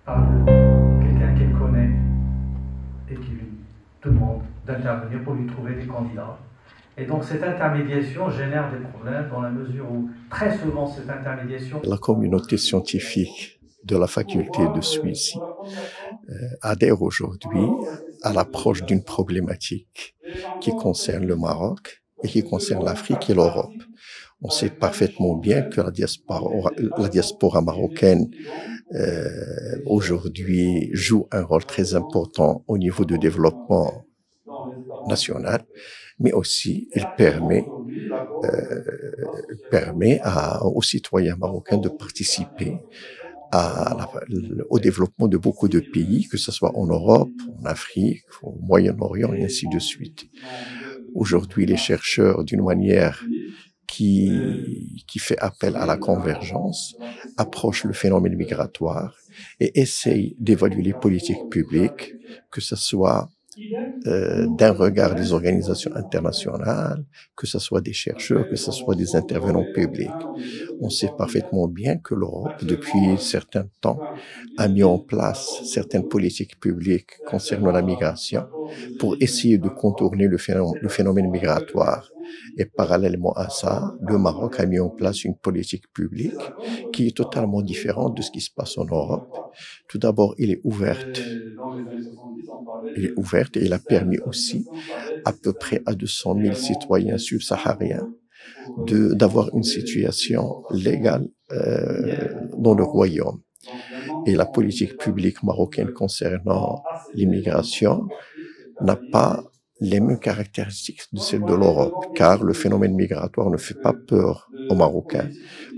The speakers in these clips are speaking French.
par quelqu'un qu'elle connaît et qui lui demande d'intervenir pour lui trouver des candidats. Et donc cette intermédiation génère des problèmes dans la mesure où très souvent cette intermédiation... La communauté scientifique de la faculté de Suisse adhère aujourd'hui à l'approche d'une problématique qui concerne le Maroc et qui concerne l'Afrique et l'Europe. On sait parfaitement bien que la diaspora marocaine aujourd'hui joue un rôle très important au niveau du développement national, mais aussi il permet aux citoyens marocains de participer au développement de beaucoup de pays, que ce soit en Europe, en Afrique, au Moyen-Orient et ainsi de suite. Aujourd'hui, les chercheurs, d'une manière qui fait appel à la convergence, approchent le phénomène migratoire et essayent d'évaluer les politiques publiques, que ce soit d'un regard des organisations internationales, que ce soit des chercheurs, que ce soit des intervenants publics. On sait parfaitement bien que l'Europe, depuis un certain temps, a mis en place certaines politiques publiques concernant la migration pour essayer de contourner le phénomène migratoire. Et parallèlement à ça, le Maroc a mis en place une politique publique qui est totalement différente de ce qui se passe en Europe. Tout d'abord, elle est ouverte et elle a permis aussi à peu près à 200 000 citoyens subsahariens d'avoir une situation légale dans le royaume. Et la politique publique marocaine concernant l'immigration n'a pas les mêmes caractéristiques de celles de l'Europe, car le phénomène migratoire ne fait pas peur aux Marocains.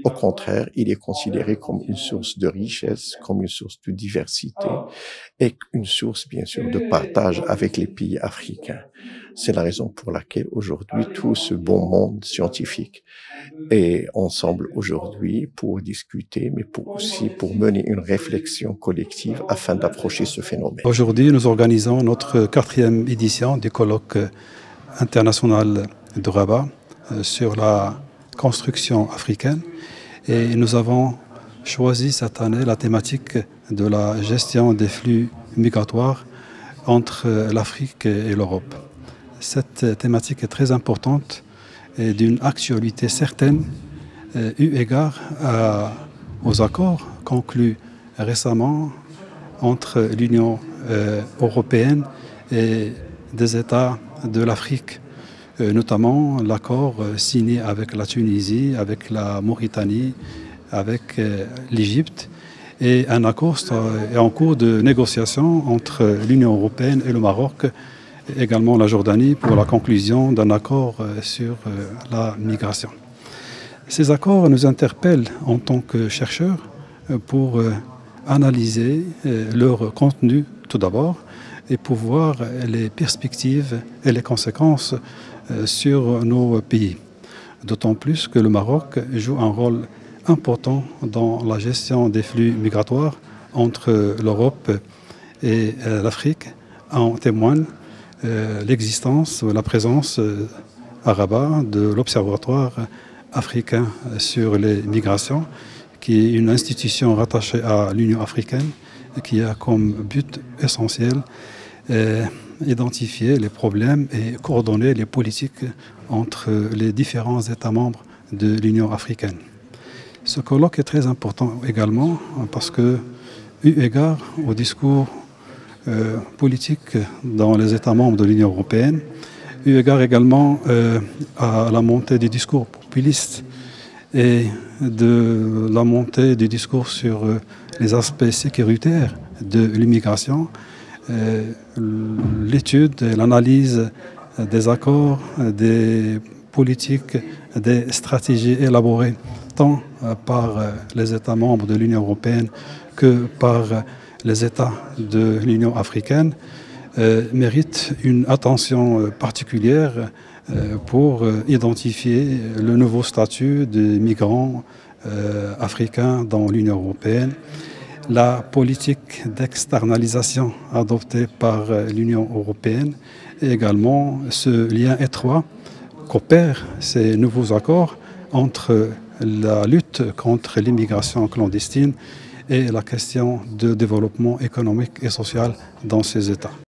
Au contraire, il est considéré comme une source de richesse, comme une source de diversité et une source, bien sûr, de partage avec les pays africains. C'est la raison pour laquelle aujourd'hui tout ce bon monde scientifique est ensemble aujourd'hui pour discuter, mais aussi pour mener une réflexion collective afin d'approcher ce phénomène. Aujourd'hui, nous organisons notre 4e édition du colloque international de Rabat sur la construction africaine et nous avons choisi cette année la thématique de la gestion des flux migratoires entre l'Afrique et l'Europe. Cette thématique est très importante et d'une actualité certaine eu égard aux accords conclus récemment entre l'Union européenne et des États de l'Afrique, notamment l'accord signé avec la Tunisie, avec la Mauritanie, avec l'Égypte, et un accord est en cours de négociation entre l'Union européenne et le Maroc, et également la Jordanie, pour la conclusion d'un accord sur la migration. Ces accords nous interpellent en tant que chercheurs pour analyser leur contenu tout d'abord et pour voir les perspectives et les conséquences sur nos pays. D'autant plus que le Maroc joue un rôle important dans la gestion des flux migratoires entre l'Europe et l'Afrique. En témoigne l'existence, la présence à Rabat de l'Observatoire africain sur les migrations, qui est une institution rattachée à l'Union africaine et qui a comme but essentiel identifier les problèmes et coordonner les politiques entre les différents États membres de l'Union africaine. Ce colloque est très important également parce que, eu égard au discours politique dans les États membres de l'Union européenne, eu égard également à la montée du discours populiste et de la montée du discours sur les aspects sécuritaires de l'immigration, l'étude et l'analyse des accords, des politiques, des stratégies élaborées tant par les États membres de l'Union européenne que par les États de l'Union africaine mérite une attention particulière pour identifier le nouveau statut des migrants africains dans l'Union européenne, la politique d'externalisation adoptée par l'Union européenne et également ce lien étroit qu'opèrent ces nouveaux accords entre la lutte contre l'immigration clandestine et la question de développement économique et social dans ces États.